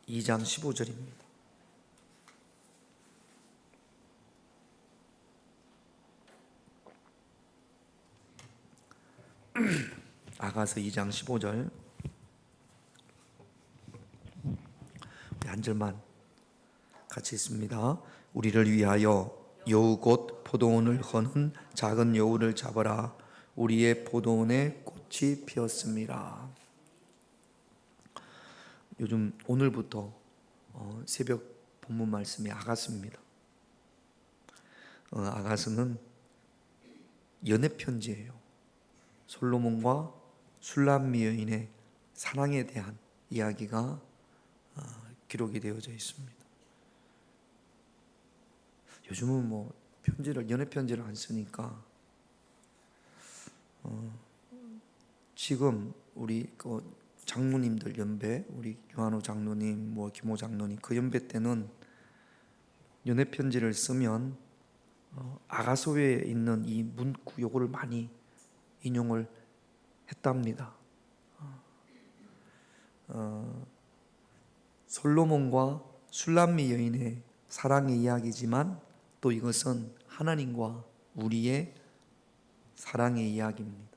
2장 15절입니다. 아가서 2장 15절 한 절만 같이 있습니다. 우리를 위하여 여우 곧 포도원을 허는 작은 여우를 잡아라. 우리의 포도원에 꽃이 피었습니다. 요즘 오늘부터 새벽 본문 말씀이 아가서입니다. 아가서는 연애 편지예요. 솔로몬과 술람미 여인의 사랑에 대한 이야기가 기록이 되어져 있습니다. 요즘은 연애 편지를 안 쓰니까 지금 우리 장로님들 연배, 우리 유한호 장로님, 김호 장로님 그 연배 때는 연애 편지를 쓰면 아가서에 있는 이 문구 요거를 많이 인용을 했답니다. 솔로몬과 술람미 여인의 사랑의 이야기지만 또 이것은 하나님과 우리의 사랑의 이야기입니다.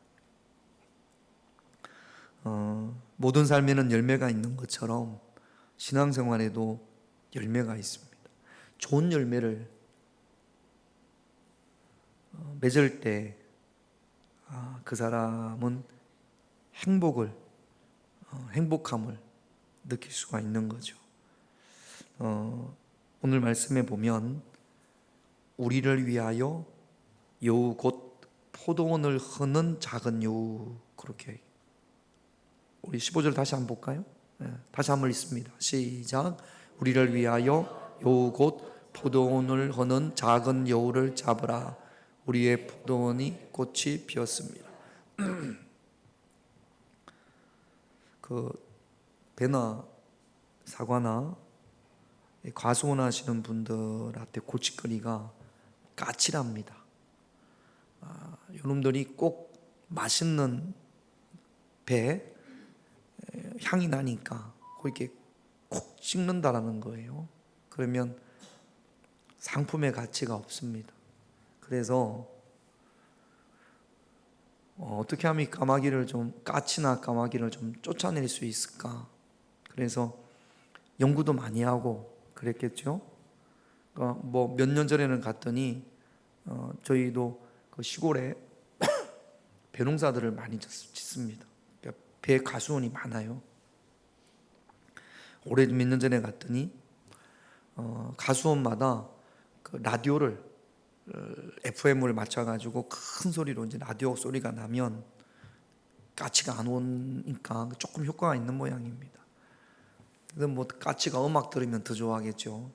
모든 삶에는 열매가 있는 것처럼 신앙생활에도 열매가 있습니다. 좋은 열매를 맺을 때 그 사람은 행복함을 느낄 수가 있는 거죠. 오늘 말씀에 보면 우리를 위하여 여우 곧 포도원을 허는 작은 여우, 그렇게 우리 15절 다시 한번 볼까요? 다시 한번 읽습니다. 시작. 우리를 위하여 여우 곧 포도원을 허는 작은 여우를 잡으라. 우리의 포도원이 꽃이 피었습니다. 배나 사과나 과수원 하시는 분들한테 골칫거리가 까칠합니다. 여러분들이 꼭 맛있는 배 향이 나니까 이렇게 콕 찍는다라는 거예요. 그러면 상품의 가치가 없습니다. 그래서 어떻게 하면 까치나 까마귀를 좀 쫓아낼 수 있을까? 그래서 연구도 많이 하고 그랬겠죠. 몇 년 전에는 갔더니 저희도 그 시골에 배농사들을 많이 짓습니다. 그러니까 배 가수원이 많아요. 올해 몇 년 전에 갔더니 가수원마다 그 라디오를 FM을 맞춰가지고 큰 소리로 이제 라디오 소리가 나면 까치가 안 오니까 조금 효과가 있는 모양입니다. 그래서 까치가 음악 들으면 더 좋아하겠죠.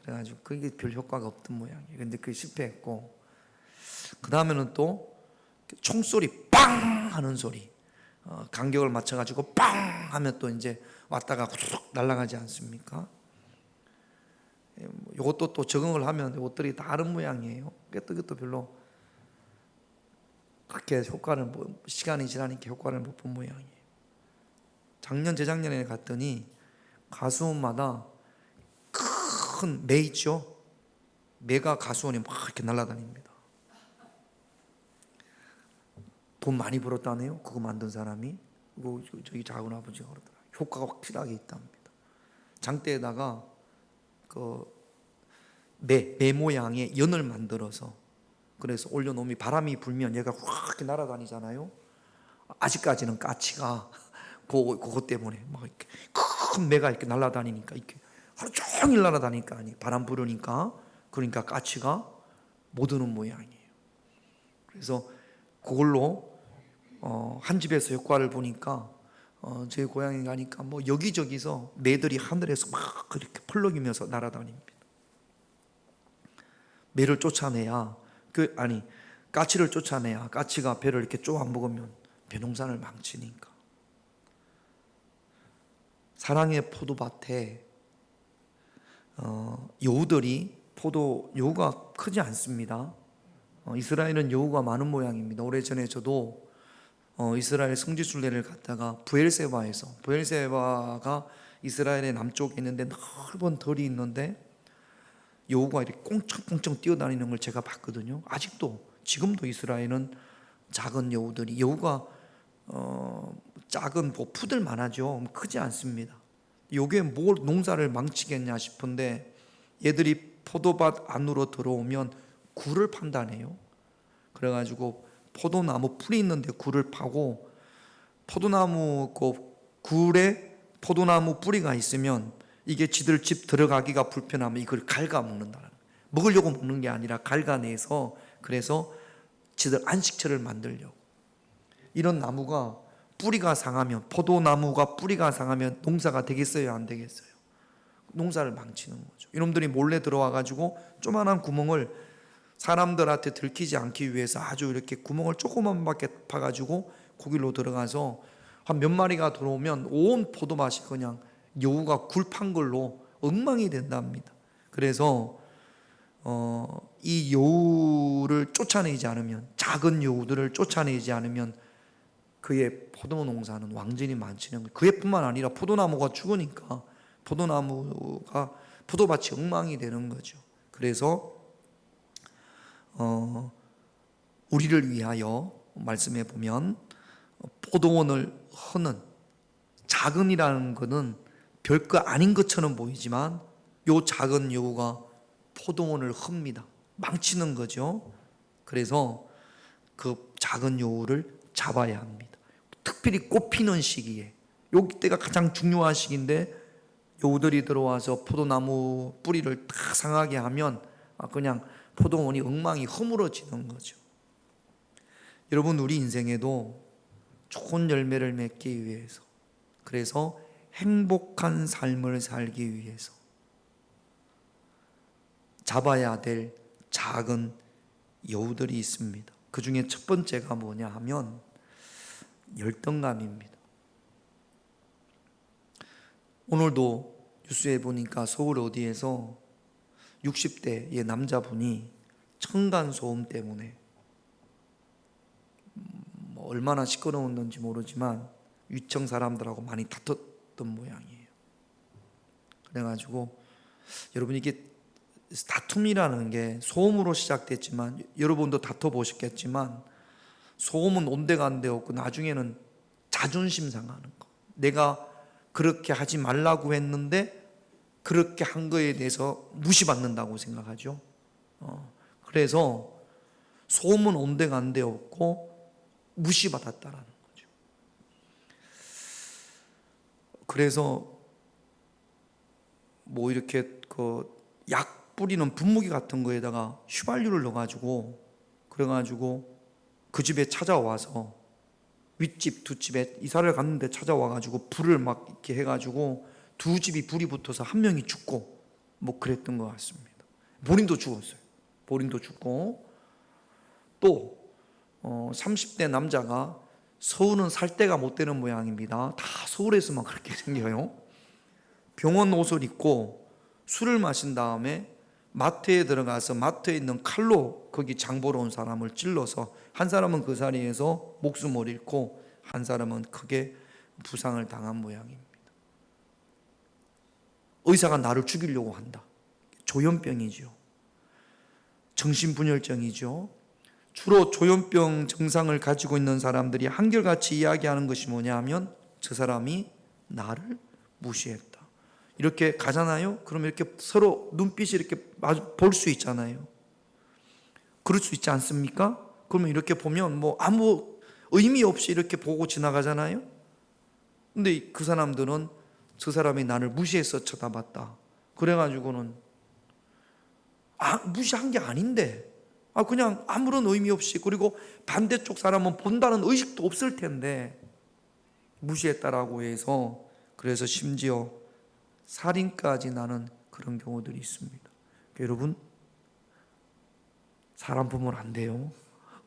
그래가지고 그게 별 효과가 없던 모양이에요. 근데 그게 실패했고, 그 다음에는 또 총소리 빵 하는 소리, 간격을 맞춰가지고 빵 하면 또 이제 왔다가 후룩 날아가지 않습니까? 이것도 또 적응을 하면 이것들이 다른 모양이에요. 그것도 별로 그렇게 시간이 지나니까 효과를 못 본 모양이에요. 재작년에 갔더니 가수원마다 큰 매 있죠? 매가 가수원이 막 이렇게 날아다닙니다. 돈 많이 벌었다네요. 그거 만든 사람이. 저희 작은 아버지가 그러더라고요. 효과가 확실하게 있답니다. 장대에다가 매 모양의 연을 만들어서 그래서 올려놓으면 바람이 불면 얘가 확 이렇게 날아다니잖아요. 아직까지는 까치가 그것 때문에 막 이렇게 큰 매가 이렇게 날아다니니까 이렇게 하루 종일 날아다니까 바람 부르니까 그러니까 까치가 못 오는 모양이에요. 그래서 그걸로 한 집에서 효과를 보니까 저희 고향에 가니까 여기저기서 매들이 하늘에서 막 그렇게 펄럭이면서 날아다닙니다. 매를 쫓아내야 까치를 쫓아내야 까치가 배를 이렇게 쪼아 먹으면 배농산을 망치니까. 사랑의 포도밭에 여우가 크지 않습니다. 이스라엘은 여우가 많은 모양입니다. 오래전에 저도 이스라엘 성지순례를 갔다가 부엘세바가 이스라엘의 남쪽에 있는데 넓은 덜이 있는데 여우가 이렇게 꽁청꽁청 뛰어다니는 걸 제가 봤거든요. 아직도 지금도 이스라엘은 작은 여우들이 여우가 작은 뭐 푸들만 하죠. 크지 않습니다. 요게 뭘 농사를 망치겠냐 싶은데 얘들이 포도밭 안으로 들어오면 굴을 판다네요. 그래가지고 포도나무 풀이 있는데 굴을 파고 포도나무 그 굴에 포도나무 뿌리가 있으면 이게 지들 집 들어가기가 불편하면 이걸 갉아먹는다는 거예요. 먹으려고 먹는 게 아니라 갉아내서 그래서 지들 안식처를 만들려고. 이런 나무가 뿌리가 상하면 포도나무가 뿌리가 상하면 농사가 되겠어요 안 되겠어요? 농사를 망치는 거죠. 이놈들이 몰래 들어와 가지고 조그만한 구멍을 사람들한테 들키지 않기 위해서 아주 이렇게 구멍을 조그만밖에 파가지고 거기로 들어가서 한 몇 마리가 들어오면 온 포도밭이 그냥 여우가 굴판 걸로 엉망이 된답니다. 그래서 이 여우를 쫓아내지 않으면, 작은 여우들을 쫓아내지 않으면 그의 포도 농사는 완전히 망치는 거예요. 그뿐만 아니라 포도나무가 죽으니까 포도밭이 엉망이 되는 거죠. 그래서 우리를 위하여 말씀해 보면 포도원을 허는, 작은이라는 것은 별거 아닌 것처럼 보이지만 요 작은 여우가 포도원을 틉니다. 망치는 거죠. 그래서 그 작은 여우를 잡아야 합니다. 특별히 꽃피는 시기에, 요 때가 가장 중요한 시기인데 여우들이 들어와서 포도나무 뿌리를 다 상하게 하면 그냥 포도원이 엉망이 허물어지는 거죠. 여러분, 우리 인생에도 좋은 열매를 맺기 위해서, 그래서 행복한 삶을 살기 위해서 잡아야 될 작은 여우들이 있습니다. 그 중에 첫 번째가 뭐냐 하면 열등감입니다. 오늘도 뉴스에 보니까 서울 어디에서 60대의 남자분이 층간소음 때문에 얼마나 시끄러웠는지 모르지만 위층 사람들하고 많이 다퉜던 모양이에요. 그래가지고 여러분, 이게 다툼이라는 게 소음으로 시작됐지만 여러분도 다퉈보셨겠지만 소음은 온데간데 없고 나중에는 자존심 상하는 거. 내가 그렇게 하지 말라고 했는데 그렇게 한 거에 대해서 무시받는다고 생각하죠. 그래서 소음은 온데간데 없고 무시받았다라는 거죠. 그래서 뭐 이렇게 약 뿌리는 분무기 같은 거에다가 휘발유를 넣어가지고 그래가지고 그 집에 찾아와서 윗집 두 집에 이사를 갔는데 찾아와가지고 불을 막 이렇게 해가지고 두 집이 불이 붙어서 한 명이 죽고 뭐 그랬던 것 같습니다. 본인도 죽었어요. 본인도 죽고 또 30대 남자가 서울은 살 데가 못 되는 모양입니다. 다 서울에서만 그렇게 생겨요. 병원 옷을 입고 술을 마신 다음에 마트에 들어가서 마트에 있는 칼로 거기 장 보러 온 사람을 찔러서 한 사람은 그 자리에서 목숨을 잃고 한 사람은 크게 부상을 당한 모양입니다. 의사가 나를 죽이려고 한다. 조현병이죠. 정신분열증이죠. 주로 조현병 증상을 가지고 있는 사람들이 한결같이 이야기하는 것이 뭐냐 하면 저 사람이 나를 무시했다. 이렇게 가잖아요. 그러면 이렇게 서로 눈빛이 이렇게 볼 수 있잖아요. 그럴 수 있지 않습니까? 그러면 이렇게 보면 뭐 아무 의미 없이 이렇게 보고 지나가잖아요. 근데 그 사람들은 저 사람이 나를 무시해서 쳐다봤다. 그래가지고는 무시한 게 아닌데 그냥 아무런 의미 없이, 그리고 반대쪽 사람은 본다는 의식도 없을 텐데 무시했다라고 해서, 그래서 심지어 살인까지 나는 그런 경우들이 있습니다. 여러분, 사람 보면 안 돼요.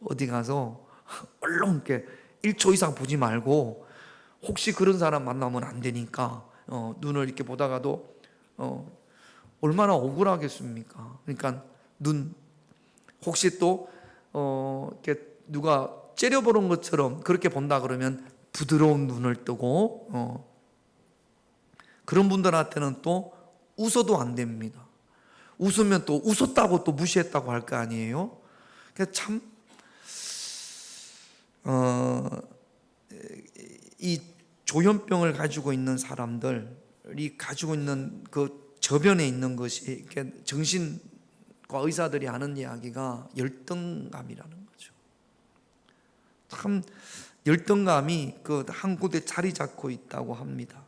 어디 가서 얼른 이렇게 1초 이상 보지 말고, 혹시 그런 사람 만나면 안 되니까 눈을 이렇게 보다가도 얼마나 억울하겠습니까? 그러니까 눈, 혹시 또 이렇게 누가 째려보는 것처럼 그렇게 본다 그러면 부드러운 눈을 뜨고 그런 분들한테는 또 웃어도 안 됩니다. 웃으면 또 웃었다고 또 무시했다고 할 거 아니에요. 그러니까 참 이 조현병을 가지고 있는 사람들이 가지고 있는 그 저변에 있는 것이 정신과 의사들이 하는 이야기가 열등감이라는 거죠. 참 열등감이 그 한 곳에 자리 잡고 있다고 합니다.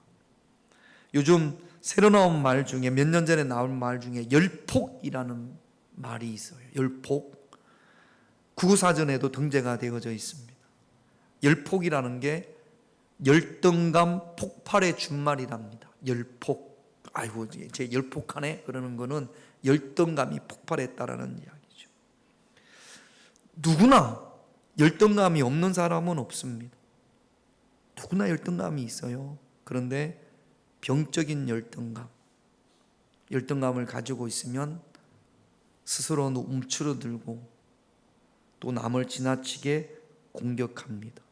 요즘 새로 나온 말 중에 몇 년 전에 나온 말 중에 열폭이라는 말이 있어요. 열폭. 국어사전에도 등재가 되어져 있습니다. 열폭이라는 게 열등감 폭발의 준말이랍니다. 열폭. 아이고 제 열폭하네 그러는 거는 열등감이 폭발했다라는 이야기죠. 누구나 열등감이 없는 사람은 없습니다. 누구나 열등감이 있어요. 그런데 병적인 열등감을 가지고 있으면 스스로는 움츠러들고 또 남을 지나치게 공격합니다.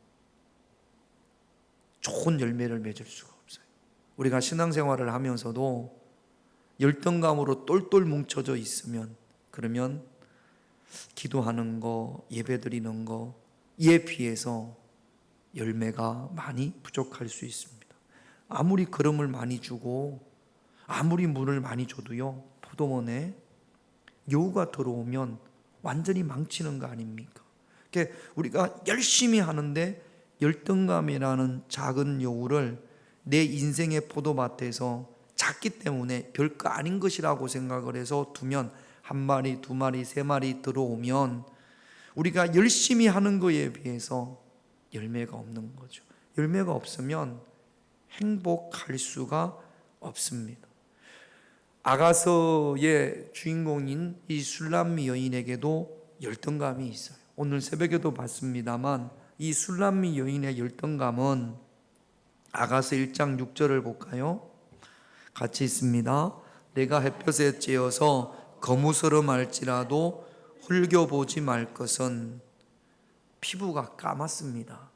좋은 열매를 맺을 수가 없어요. 우리가 신앙생활을 하면서도 열등감으로 똘똘 뭉쳐져 있으면 그러면 기도하는 거, 예배드리는 거 이에 비해서 열매가 많이 부족할 수 있습니다. 아무리 걸음을 많이 주고 아무리 물을 많이 줘도요, 포도원에 여우가 들어오면 완전히 망치는 거 아닙니까? 그러니까 우리가 열심히 하는데 열등감이라는 작은 여우를 내 인생의 포도밭에서 작기 때문에 별거 아닌 것이라고 생각을 해서 두면 한 마리, 두 마리, 세 마리 들어오면 우리가 열심히 하는 것에 비해서 열매가 없는 거죠. 열매가 없으면 행복할 수가 없습니다. 아가서의 주인공인 이 술람미 여인에게도 열등감이 있어요. 오늘 새벽에도 봤습니다만 이 술람미 여인의 열등감은 아가서 1장 6절을 볼까요? 같이 있습니다. 내가 햇볕에 쬐어서 거무스름할지라도 흘겨보지 말 것은 피부가 까맣습니다.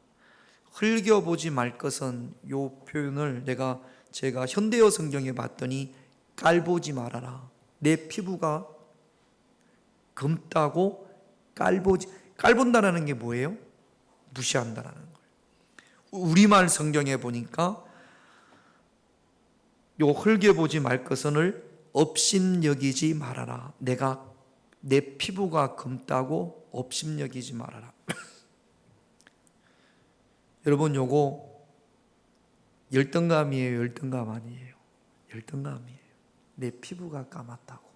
흘겨보지 말 것은 이 표현을 제가 현대어 성경에 봤더니 깔보지 말아라. 내 피부가 검다고 깔본다라는 게 뭐예요? 무시한다라는 거예요. 우리말 성경에 보니까 요 흘겨보지 말 것은을 업신여기지 말아라. 내 피부가 검다고 업신여기지 말아라. 여러분 요거 열등감이에요, 열등감 아니에요? 열등감이에요. 내 피부가 까맣다고.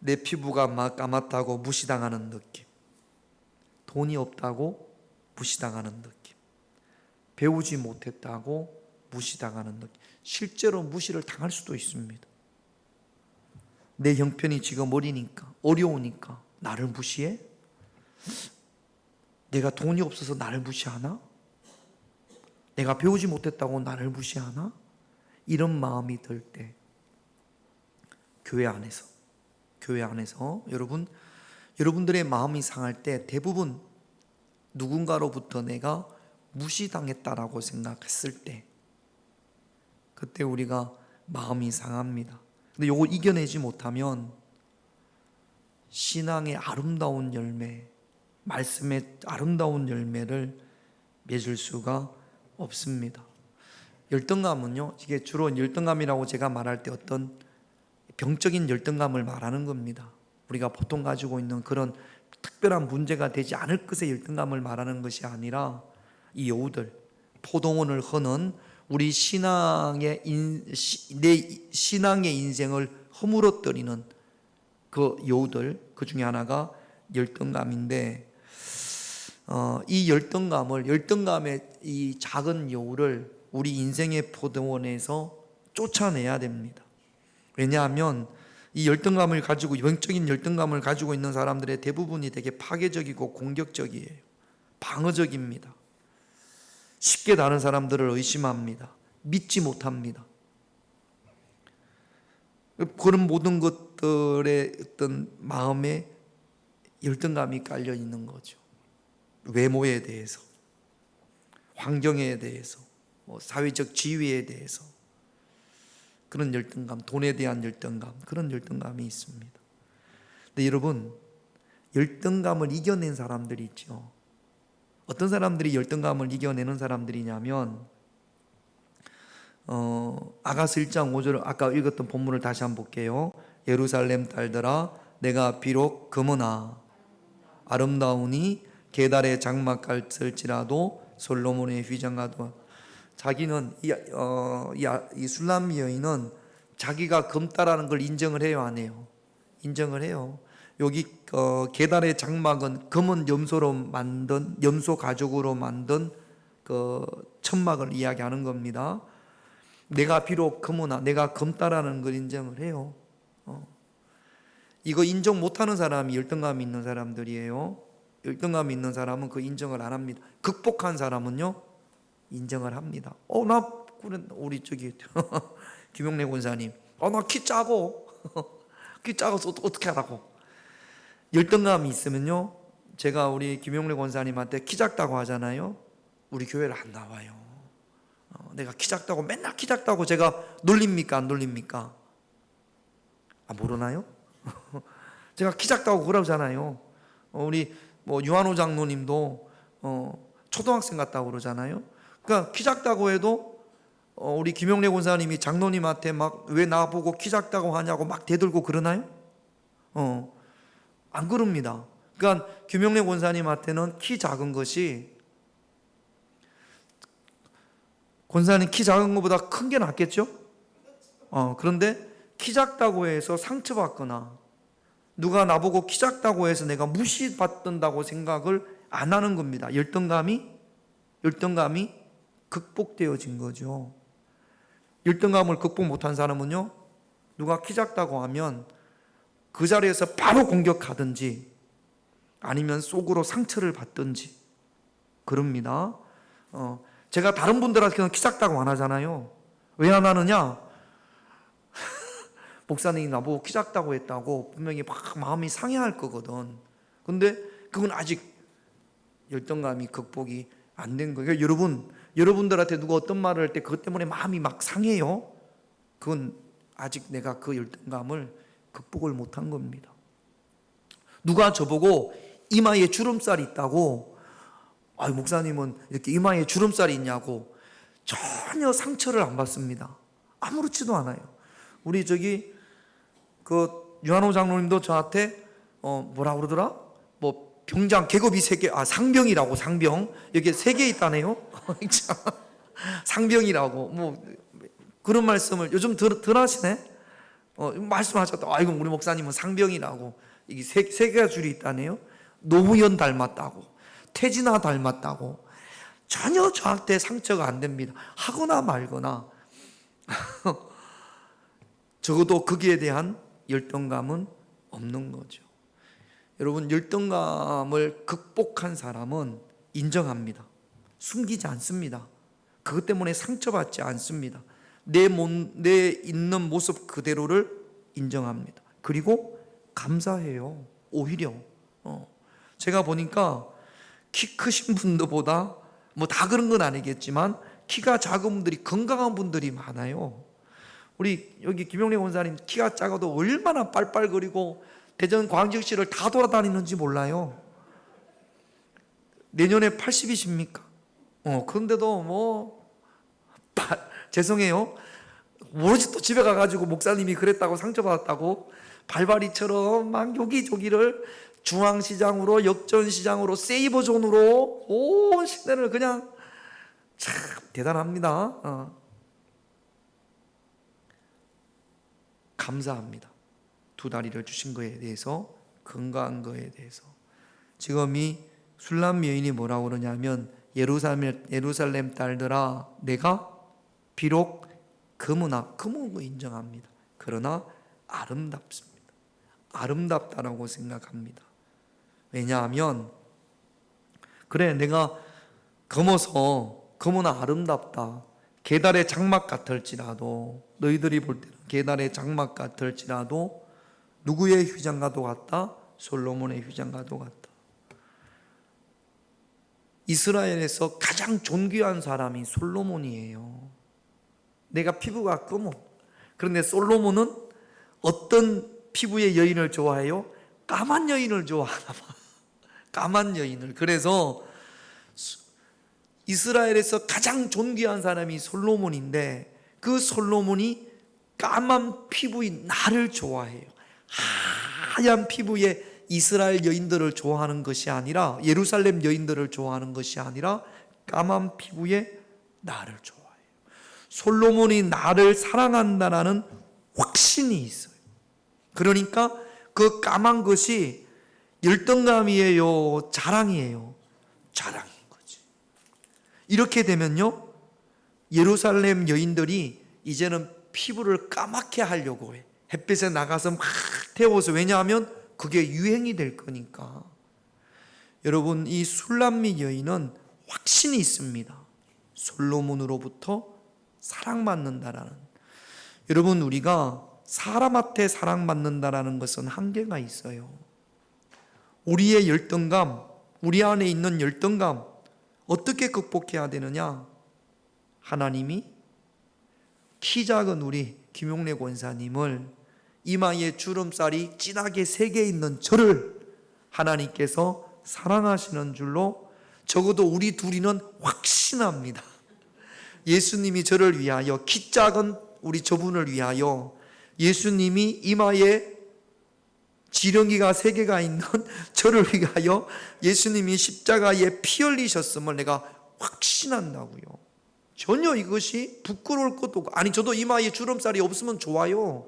내 피부가 까맣다고 무시당하는 느낌. 돈이 없다고 무시당하는 느낌. 배우지 못했다고 무시당하는 느낌. 실제로 무시를 당할 수도 있습니다. 내 형편이 지금 어려우니까 나를 무시해? 내가 돈이 없어서 나를 무시하나? 내가 배우지 못했다고 나를 무시하나? 이런 마음이 들 때 교회 안에서 여러분들의 마음이 상할 때 대부분 누군가로부터 내가 무시당했다라고 생각했을 때 그때 우리가 마음이 상합니다. 근데 이걸 이겨내지 못하면 신앙의 아름다운 열매, 말씀의 아름다운 열매를 맺을 수가 없습니다. 열등감은요, 이게 주로 열등감이라고 제가 말할 때 어떤 병적인 열등감을 말하는 겁니다. 우리가 보통 가지고 있는 그런 특별한 문제가 되지 않을 것의 열등감을 말하는 것이 아니라 이 여우들, 포도원을 허는 우리 내 신앙의 인생을 허물어뜨리는 그 여우들, 그 중에 하나가 열등감인데 이 열등감의 이 작은 여우를 우리 인생의 포도원에서 쫓아내야 됩니다. 왜냐하면 이 열등감을 가지고 영적인 열등감을 가지고 있는 사람들의 대부분이 되게 파괴적이고 공격적이에요. 방어적입니다. 쉽게 다른 사람들을 의심합니다. 믿지 못합니다. 그런 모든 것들의 어떤 마음에 열등감이 깔려 있는 거죠. 외모에 대해서, 환경에 대해서, 사회적 지위에 대해서 그런 열등감, 돈에 대한 열등감, 그런 열등감이 있습니다. 근데 여러분, 열등감을 이겨낸 사람들이 있죠. 어떤 사람들이 열등감을 이겨내는 사람들이냐면 아가서 1장 5절, 아까 읽었던 본문을 다시 한번 볼게요. 예루살렘 딸들아, 내가 비록 금은아 아름다우니 계달에 장막 같을지라도 솔로몬의 휘장과도. 자기는 이 술람 여인은 자기가 금따라는 걸 인정을 해요, 안 해요? 인정을 해요. 여기 계달의 장막은 금은 염소로 만든, 염소 가죽으로 만든 그 천막을 이야기하는 겁니다. 내가 비록 금은아, 내가 금따라는 걸 인정을 해요. 이거 인정 못하는 사람이 열등감이 있는 사람들이에요. 열등감이 있는 사람은 그 인정을 안 합니다. 극복한 사람은요, 인정을 합니다. 우리 저기 김용래 권사님, 나 키 작고 키 작아서 어떻게 하라고. 열등감이 있으면요, 제가 우리 김용래 권사님한테 키 작다고 하잖아요. 우리 교회를 안 나와요. 내가 키 작다고, 맨날 키 작다고 제가 놀립니까, 안 놀립니까? 모르나요? 제가 키 작다고 그러잖아요. 우리 유한호 장로님도 초등학생 같다고 그러잖아요. 그러니까 키 작다고 해도 우리 김용래 권사님이 장로님한테 막 왜 나보고 키 작다고 하냐고 막 대들고 그러나요? 안 그럽니다. 그러니까 김용래 권사님한테는 키 작은 것이, 권사님 키 작은 것보다 큰 게 낫겠죠? 그런데 키 작다고 해서 상처받거나 누가 나보고 키 작다고 해서 내가 무시받는다고 생각을 안 하는 겁니다. 열등감이 극복되어진 거죠. 열등감을 극복 못한 사람은요, 누가 키 작다고 하면 그 자리에서 바로 공격하든지 아니면 속으로 상처를 받든지 그럽니다. 제가 다른 분들한테는 키 작다고 안 하잖아요. 왜 안 하느냐? 목사님이 나보고 키 작다고 했다고 분명히 막 마음이 상해할 거거든. 근데 그건 아직 열등감이 극복이 안 된 거예요. 그러니까 여러분들한테 누가 어떤 말을 할 때 그것 때문에 마음이 막 상해요. 그건 아직 내가 그 열등감을 극복을 못한 겁니다. 누가 저보고 이마에 주름살이 있다고, 목사님은 이렇게 이마에 주름살이 있냐고, 전혀 상처를 안 받습니다. 아무렇지도 않아요. 우리 유한호 장로님도 저한테 뭐라 그러더라? 병장 계급이 3개, 상병이라고, 상병. 여기 3개 있다네요. 상병이라고 그런 말씀을 요즘 덜 하시네. 말씀하셨다. 이거 우리 목사님은 상병이라고. 이게 세 개가 줄이 있다네요. 노무현 닮았다고, 태진아 닮았다고. 전혀 저한테 상처가 안 됩니다. 하거나 말거나. 적어도 거기에 대한 열등감은 없는 거죠. 여러분, 열등감을 극복한 사람은 인정합니다. 숨기지 않습니다. 그것 때문에 상처받지 않습니다. 내 있는 모습 그대로를 인정합니다. 그리고 감사해요. 오히려 제가 보니까 키 크신 분들보다 다 그런 건 아니겠지만 키가 작은 분들이 건강한 분들이 많아요. 우리 여기 김용래 원사님 키가 작아도 얼마나 빨빨거리고 대전 광역시를 다 돌아다니는지 몰라요. 내년에 80이십니까? 그런데도 죄송해요. 오로지 또 집에 가가지고 목사님이 그랬다고 상처받았다고 발바리처럼 막 여기저기를 중앙시장으로, 역전시장으로, 세이버존으로 온 시대를 그냥 참 대단합니다. 감사합니다. 2다리를 주신 거에 대해서, 건강한 거에 대해서. 지금 이 술람 여인이 뭐라고 그러냐면, 예루살렘 딸들아, 내가 비록 금은 거 인정합니다. 그러나 아름답습니다. 아름답다라고 생각합니다. 왜냐하면 그래, 내가 검은 아름답다. 계달의 장막 같을지라도, 너희들이 볼 때는 계달의 장막 같을지라도 누구의 휘장과도 같다? 솔로몬의 휘장과도 같다. 이스라엘에서 가장 존귀한 사람이 솔로몬이에요. 내가 피부가 검어. 그런데 솔로몬은 어떤 피부의 여인을 좋아해요? 까만 여인을 좋아하나 봐. 까만 여인을. 그래서 이스라엘에서 가장 존귀한 사람이 솔로몬인데 그 솔로몬이 까만 피부인 나를 좋아해요. 하얀 피부의 이스라엘 여인들을 좋아하는 것이 아니라, 예루살렘 여인들을 좋아하는 것이 아니라 까만 피부의 나를 좋아해요. 솔로몬이 나를 사랑한다라는 확신이 있어요. 그러니까 그 까만 것이 열등감이에요, 자랑이에요? 자랑인 거지. 이렇게 되면요, 예루살렘 여인들이 이제는 피부를 까맣게 하려고 해. 햇빛에 나가서 막 태워서. 왜냐하면 그게 유행이 될 거니까. 여러분, 이 술람미 여인은 확신이 있습니다. 솔로몬으로부터 사랑받는다라는. 여러분, 우리가 사람한테 사랑받는다라는 것은 한계가 있어요. 우리의 열등감, 우리 안에 있는 열등감 어떻게 극복해야 되느냐? 하나님이 키 작은 우리 김용래 권사님을, 이마에 주름살이 진하게 새겨 있는 저를 하나님께서 사랑하시는 줄로 적어도 우리 둘이는 확신합니다. 예수님이 저를 위하여, 키 작은 우리 저분을 위하여 예수님이 이마에 지렁이가 3개가 있는 저를 위하여 예수님이 십자가에 피 흘리셨음을 내가 확신한다고요. 전혀 이것이 부끄러울 것도 없고, 아니 저도 이마에 주름살이 없으면 좋아요.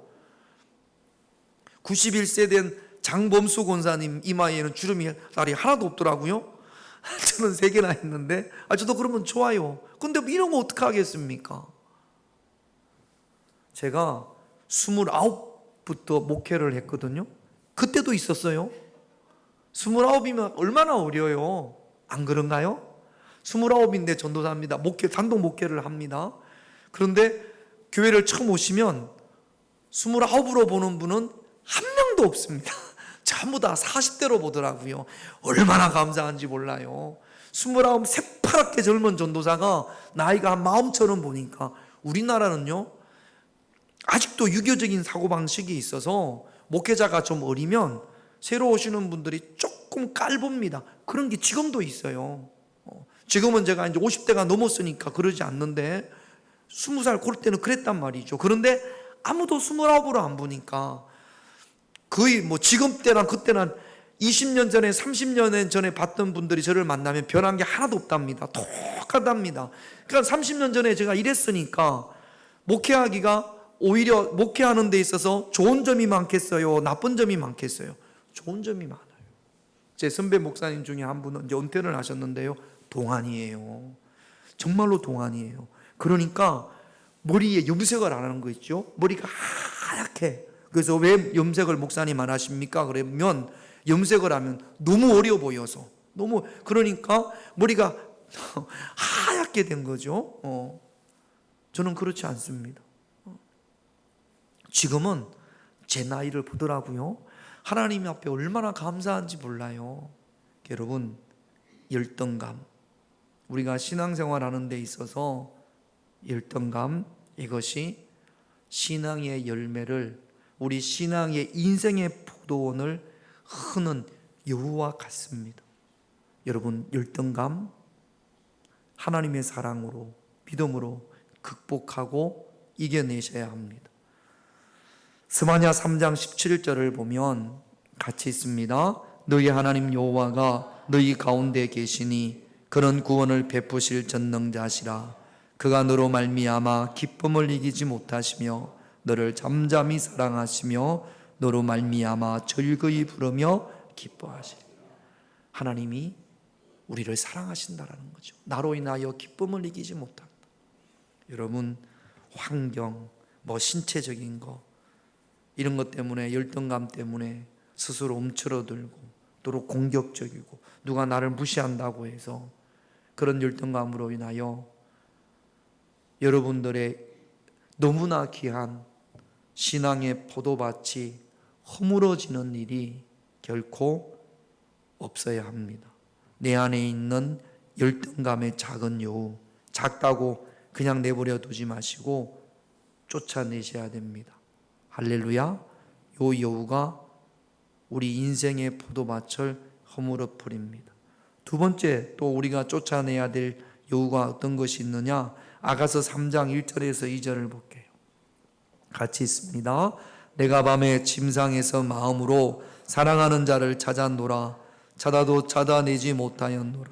91세 된 장범수 권사님 이마에는 주름살이 하나도 없더라고요. 저는 3개나 했는데 저도 그러면 좋아요. 근데 이런 거 어떻게 하겠습니까? 제가 29부터 목회를 했거든요. 그때도 있었어요. 29이면 얼마나 어려요. 안 그런가요? 29인데 전도사입니다. 단독 목회를 합니다. 그런데 교회를 처음 오시면 29으로 보는 분은 한 명도 없습니다. 전부 다 40대로 보더라고요. 얼마나 감사한지 몰라요. 29 새파랗게 젊은 전도사가 나이가 한 마음처럼 보니까, 우리나라는요 아직도 유교적인 사고방식이 있어서 목회자가 좀 어리면 새로 오시는 분들이 조금 깔봅니다. 그런 게 지금도 있어요. 지금은 제가 이제 50대가 넘었으니까 그러지 않는데 20살 그럴 때는 그랬단 말이죠. 그런데 아무도 29으로 안 보니까 거의 지금 때랑 그때랑 20년 전에 30년 전에 봤던 분들이 저를 만나면 변한 게 하나도 없답니다. 똑같답니다. 그러니까 30년 전에 제가 이랬으니까 목회하기가 오히려 목회하는 데 있어서 좋은 점이 많겠어요, 나쁜 점이 많겠어요? 좋은 점이 많아요. 제 선배 목사님 중에 한 분은 이제 은퇴를 하셨는데요, 동안이에요. 정말로 동안이에요. 그러니까 머리에 염색을 안 하는 거 있죠? 머리가 하얗게. 그래서 왜 염색을 목사님 안 하십니까? 그러면 염색을 하면 너무 어려 보여서. 그러니까 머리가 하얗게 된 거죠. 저는 그렇지 않습니다. 지금은 제 나이를 보더라고요. 하나님 앞에 얼마나 감사한지 몰라요. 여러분, 열등감, 우리가 신앙생활하는 데 있어서 열등감, 이것이 신앙의 열매를, 우리 신앙의 인생의 포도원을 흐는 여우와 같습니다. 여러분, 열등감 하나님의 사랑으로, 믿음으로 극복하고 이겨내셔야 합니다. 스마냐 3장 17절을 보면 같이 있습니다. 너희 하나님 여호와가 너희 가운데 계시니 그런 구원을 베푸실 전능자시라. 그가 너로 말미암아 기쁨을 이기지 못하시며 너를 잠잠히 사랑하시며 너로 말미암아 즐거이 부르며 기뻐하시리. 하나님이 우리를 사랑하신다라는 거죠. 나로 인하여 기쁨을 이기지 못한다. 여러분, 환경, 신체적인 거, 이런 것 때문에, 열등감 때문에 스스로 움츠러들고 또 공격적이고 누가 나를 무시한다고 해서 그런 열등감으로 인하여 여러분들의 너무나 귀한 신앙의 포도밭이 허물어지는 일이 결코 없어야 합니다. 내 안에 있는 열등감의 작은 여우, 작다고 그냥 내버려 두지 마시고 쫓아내셔야 됩니다. 할렐루야. 요 여우가 우리 인생의 포도밭을 허물어 버립니다. 두 번째 또 우리가 쫓아내야 될 여우가 어떤 것이 있느냐? 아가서 3장 1절에서 2절을 볼게요. 같이 있습니다. 내가 밤에 침상에서 마음으로 사랑하는 자를 찾아노라. 찾아도 찾아내지 못하였노라.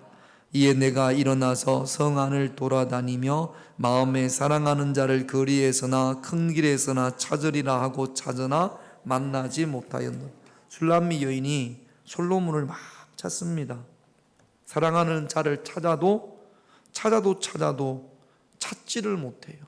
이에 내가 일어나서 성 안을 돌아다니며 마음에 사랑하는 자를 거리에서나 큰 길에서나 찾으리라 하고 찾으나 만나지 못하였노라. 슐람미 여인이 솔로몬을 막 찾습니다. 사랑하는 자를 찾아도 찾지를 못해요.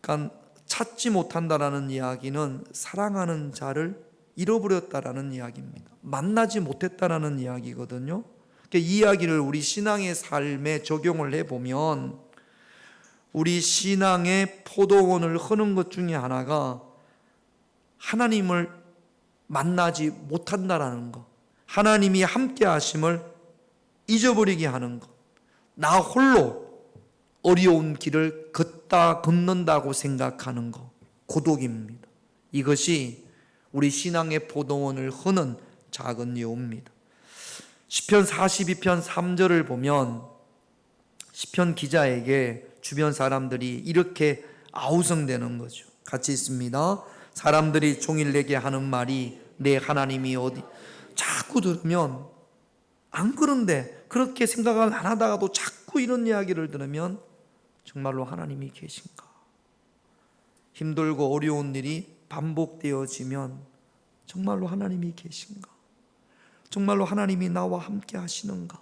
그러니까 찾지 못한다라는 이야기는 사랑하는 자를 잃어버렸다라는 이야기입니다. 만나지 못했다라는 이야기거든요. 그러니까 이 이야기를 우리 신앙의 삶에 적용을 해보면 우리 신앙의 포도원을 허는 것 중에 하나가 하나님을 만나지 못한다라는 것, 하나님이 함께 하심을 잊어버리게 하는 것, 나 홀로 어려운 길을 걷는다고 생각하는 것, 고독입니다. 이것이 우리 신앙의 포도원을 허는 작은 여우입니다. 시편 42편 3절을 보면 시편 기자에게 주변 사람들이 이렇게 아우성되는 거죠. 같이 있습니다. 사람들이 종일 내게 하는 말이 내 하나님이 어디, 자꾸 들으면 안 그런데 그렇게 생각을 안 하다가도 자꾸 이런 이야기를 들으면 정말로 하나님이 계신가? 힘들고 어려운 일이 반복되어지면 정말로 하나님이 계신가? 정말로 하나님이 나와 함께 하시는가?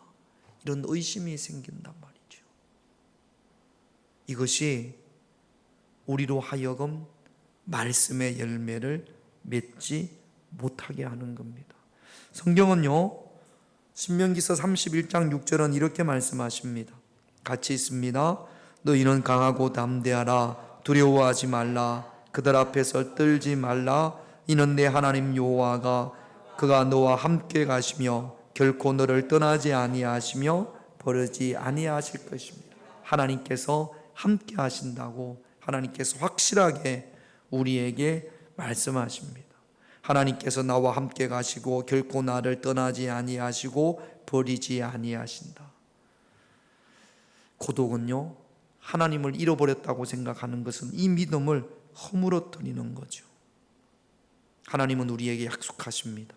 이런 의심이 생긴단 말이죠. 이것이 우리로 하여금 말씀의 열매를 맺지 못하게 하는 겁니다. 성경은요, 신명기서 31장 6절은 이렇게 말씀하십니다. 같이 있습니다. 너희는 강하고 담대하라. 두려워하지 말라. 그들 앞에서 떨지 말라. 이는 내 하나님 여호와가 그가 너와 함께 가시며 결코 너를 떠나지 아니하시며 버리지 아니하실 것입니다. 하나님께서 함께 하신다고 하나님께서 확실하게 우리에게 말씀하십니다. 하나님께서 나와 함께 가시고 결코 나를 떠나지 아니하시고 버리지 아니하신다. 고독은요, 하나님을 잃어버렸다고 생각하는 것은 이 믿음을 허물어뜨리는 거죠. 하나님은 우리에게 약속하십니다.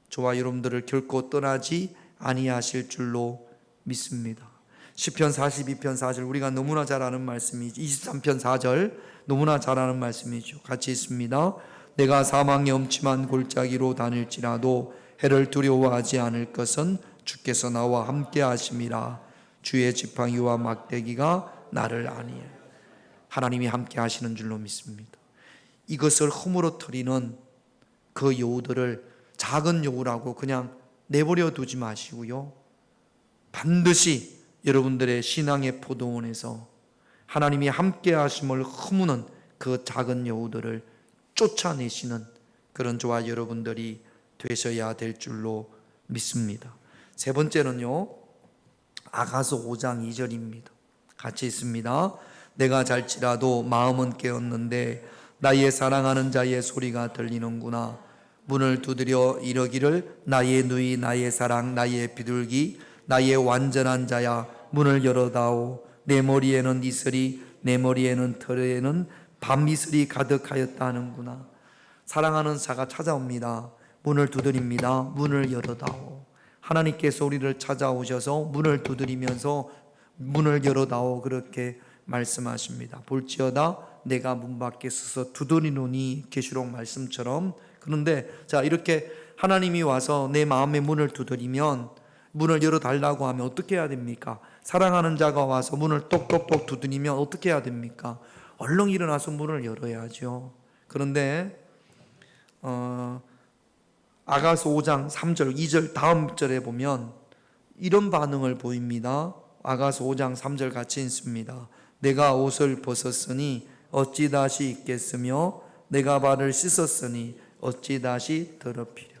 저와 여러분들을 결코 떠나지 아니하실 줄로 믿습니다. 시편 42편 4절 우리가 너무나 잘 아는 말씀이죠. 23편 4절 너무나 잘 아는 말씀이죠. 같이 있습니다. 내가 사망의 엄침한 골짜기로 다닐지라도 해를 두려워하지 않을 것은 주께서 나와 함께 하심이라. 주의 지팡이와 막대기가 나를 안위해. 하나님이 함께 하시는 줄로 믿습니다. 이것을 허물어뜨리는 그 여우들을 작은 여우라고 그냥 내버려 두지 마시고요, 반드시 여러분들의 신앙의 포도원에서 하나님이 함께 하심을 허무는 그 작은 여우들을 쫓아내시는 그런 저와 여러분들이 되셔야 될 줄로 믿습니다. 세 번째는요, 아가서 5장 2절입니다. 같이 있습니다. 내가 잘지라도 마음은 깨었는데 나의 사랑하는 자의 소리가 들리는구나. 문을 두드려 이러기를 나의 누이 나의 사랑 나의 비둘기 나의 완전한 자야 문을 열어다오. 내 머리에는 이슬이 내 머리에는 털에는 밤이슬이 가득하였다 하는구나. 사랑하는 자가 찾아옵니다. 문을 두드립니다. 문을 열어다오. 하나님께서 우리를 찾아오셔서 문을 두드리면서 문을 열어다오 그렇게 말씀하십니다. 볼지어다 내가 문 밖에 서서 두드리노니, 계시록 말씀처럼. 그런데 자, 이렇게 하나님이 와서 내 마음의 문을 두드리면, 문을 열어달라고 하면 어떻게 해야 됩니까? 사랑하는 자가 와서 문을 똑똑똑 두드리면 어떻게 해야 됩니까? 얼른 일어나서 문을 열어야죠. 그런데 아가서 5장 3절 2절 다음 절에 보면 이런 반응을 보입니다. 아가서 5장 3절 같이 읽습니다. 내가 옷을 벗었으니 어찌 다시 입겠으며 내가 발을 씻었으니 어찌 다시 더럽히려.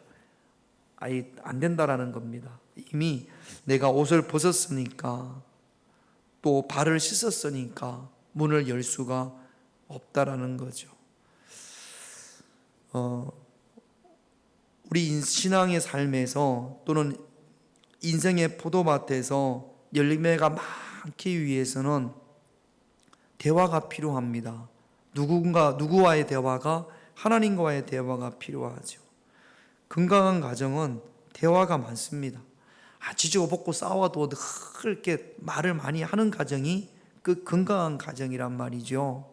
아예 안 된다라는 겁니다. 이미 내가 옷을 벗었으니까 또 발을 씻었으니까 문을 열 수가 없다라는 거죠. 우리 신앙의 삶에서 또는 인생의 포도밭에서 열매가 많기 위해서는 대화가 필요합니다. 누구와의 대화가? 하나님과의 대화가 필요하죠. 건강한 가정은 대화가 많습니다. 지지고 볶고 싸워도 그렇게 말을 많이 하는 가정이 그 건강한 가정이란 말이죠.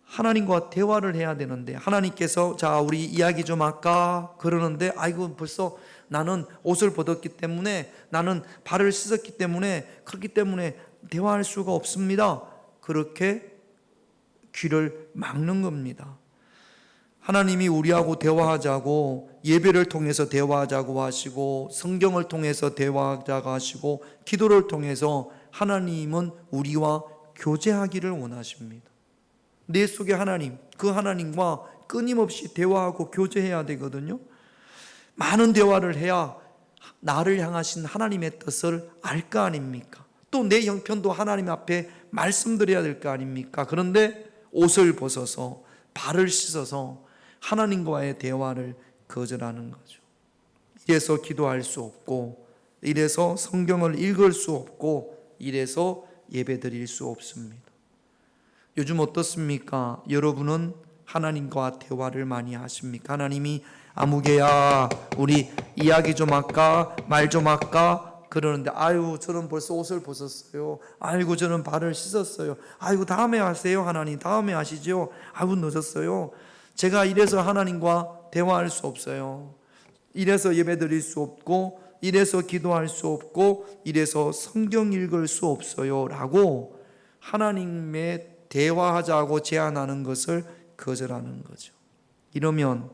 하나님과 대화를 해야 되는데 하나님께서 자 우리 이야기 좀 할까 그러는데 아이고 벌써 나는 옷을 벗었기 때문에 나는 발을 씻었기 때문에 그렇기 때문에 대화할 수가 없습니다. 그렇게 귀를 막는 겁니다. 하나님이 우리하고 대화하자고 예배를 통해서 대화하자고 하시고 성경을 통해서 대화하자고 하시고 기도를 통해서 하나님은 우리와 교제하기를 원하십니다. 내 속에 하나님, 그 하나님과 끊임없이 대화하고 교제해야 되거든요. 많은 대화를 해야 나를 향하신 하나님의 뜻을 알 거 아닙니까? 또 내 형편도 하나님 앞에 말씀드려야 될 거 아닙니까? 그런데 옷을 벗어서 발을 씻어서 하나님과의 대화를 거절하는 거죠. 이래서 기도할 수 없고 이래서 성경을 읽을 수 없고 이래서 예배드릴 수 없습니다. 요즘 어떻습니까? 여러분은 하나님과 대화를 많이 하십니까? 하나님이 아무개야 우리 이야기 좀 할까? 말 좀 할까? 그러는데 아유 저는 벌써 옷을 벗었어요. 아이고 저는 발을 씻었어요. 아이고 다음에 하세요 하나님. 다음에 하시죠. 아이고 늦었어요. 제가 이래서 하나님과 대화할 수 없어요. 이래서 예배드릴 수 없고 이래서 기도할 수 없고 이래서 성경 읽을 수 없어요 라고 하나님의 대화하자고 제안하는 것을 거절하는 거죠. 이러면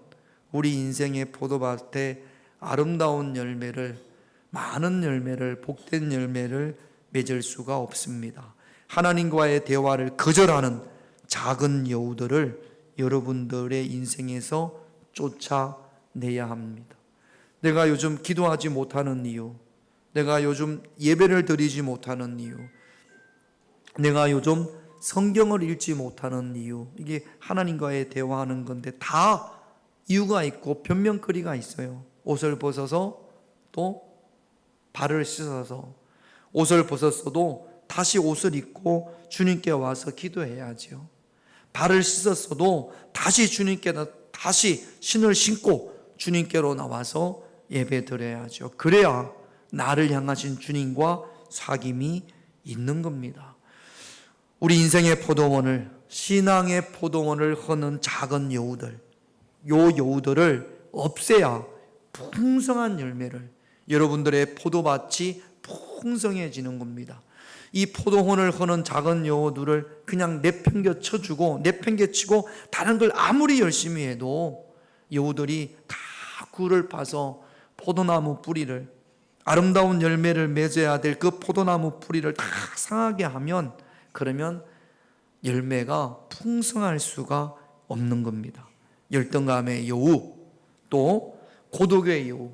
우리 인생의 포도밭에 아름다운 열매를 많은 열매를 복된 열매를 맺을 수가 없습니다. 하나님과의 대화를 거절하는 작은 여우들을 여러분들의 인생에서 쫓아내야 합니다. 내가 요즘 기도하지 못하는 이유, 내가 요즘 예배를 드리지 못하는 이유, 내가 요즘 성경을 읽지 못하는 이유, 이게 하나님과의 대화하는 건데 다 이유가 있고 변명거리가 있어요. 옷을 벗어서 또 발을 씻어서 옷을 벗었어도 다시 옷을 입고 주님께 와서 기도해야죠. 발을 씻었어도 다시 주님께 다시 신을 신고 주님께로 나와서 예배 드려야죠. 그래야 나를 향하신 주님과 사귐이 있는 겁니다. 우리 인생의 포도원을 신앙의 포도원을 허는 작은 여우들, 요 여우들을 없애야 풍성한 열매를 여러분들의 포도밭이 풍성해지는 겁니다. 이 포도원을 허는 작은 여우들을 그냥 내팽겨 쳐주고 내팽겨 치고 다른 걸 아무리 열심히 해도 여우들이 다 굴을 파서 포도나무 뿌리를 아름다운 열매를 맺어야 될 그 포도나무 뿌리를 다 상하게 하면 그러면 열매가 풍성할 수가 없는 겁니다. 열등감의 여우, 또 고독의 여우,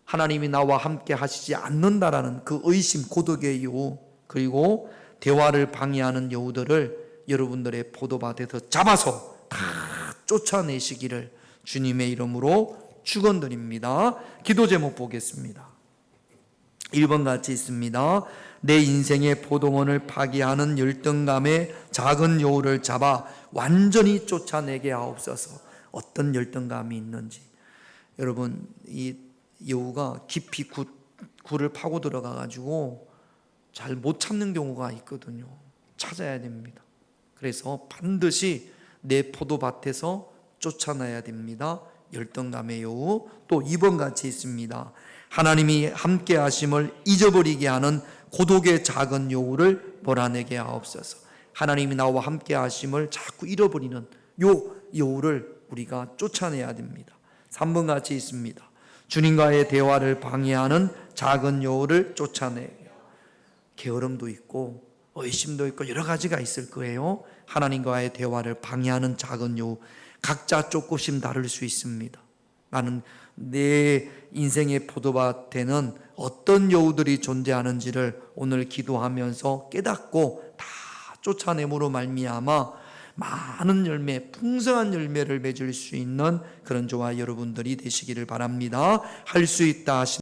하나님이 나와 함께 하시지 않는다라는 그 의심, 고독의 여우, 그리고 대화를 방해하는 여우들을 여러분들의 포도밭에서 잡아서 다 쫓아내시기를 주님의 이름으로 축원드립니다. 기도 제목 보겠습니다. 1번 같이 있습니다. 내 인생의 포도원을 파괴하는 열등감의 작은 여우를 잡아 완전히 쫓아내게 하옵소서. 어떤 열등감이 있는지 여러분, 이 여우가 깊이 굴을 파고 들어가 가지고 잘 못 찾는 경우가 있거든요. 찾아야 됩니다. 그래서 반드시 내 포도밭에서 쫓아내야 됩니다. 열등감의 여우. 또 2번 같이 있습니다. 하나님이 함께 하심을 잊어버리게 하는 고독의 작은 여우를 몰아내게 하옵소서. 하나님이 나와 함께 하심을 자꾸 잃어버리는 요 여우를 우리가 쫓아내야 됩니다. 3번 같이 있습니다. 주님과의 대화를 방해하는 작은 여우를 쫓아내요. 게으름도 있고 의심도 있고 여러 가지가 있을 거예요. 하나님과의 대화를 방해하는 작은 여우, 각자 조금씩 다를 수 있습니다. 나는 내 인생의 포도밭에는 어떤 여우들이 존재하는지를 오늘 기도하면서 깨닫고 다 쫓아냄으로 말미암아 많은 열매, 풍성한 열매를 맺을 수 있는 그런 저와 여러분들이 되시기를 바랍니다. 할 수 있다 하시는